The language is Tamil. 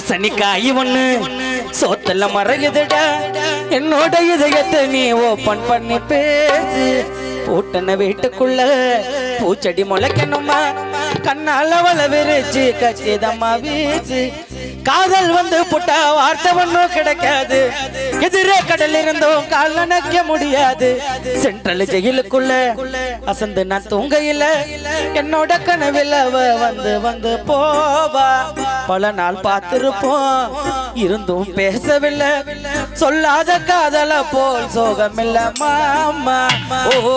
பூசணிக்காய் ஒண்ணு சோத்தல மறையுதுடா என்னோட இதயத்தை நீ ஓபன் பண்ணி பேசு பூட்டன வீட்டுக்குள்ள பூச்செடி முளைக்கணுமா கண்ணால வள விரிச்சு கச்சிதம்மா வீச்சு காதல் வந்து புட்டா வார்த்தை ஒன்றும் கிடைக்காது எதிரே கடல் இருந்தும் கால் நனைக்க முடியாது சென்ட்ரல் ஜெயிலுக்குள்ள அசந்து நான் தூங்கையில என்னோட கனவில் அவ வந்து வந்து போவா பல நாள் பார்த்திருப்போம் இருந்தும் பேசவில்லை சொல்லாத காதல போல் சோகமில்ல மாமா ஓ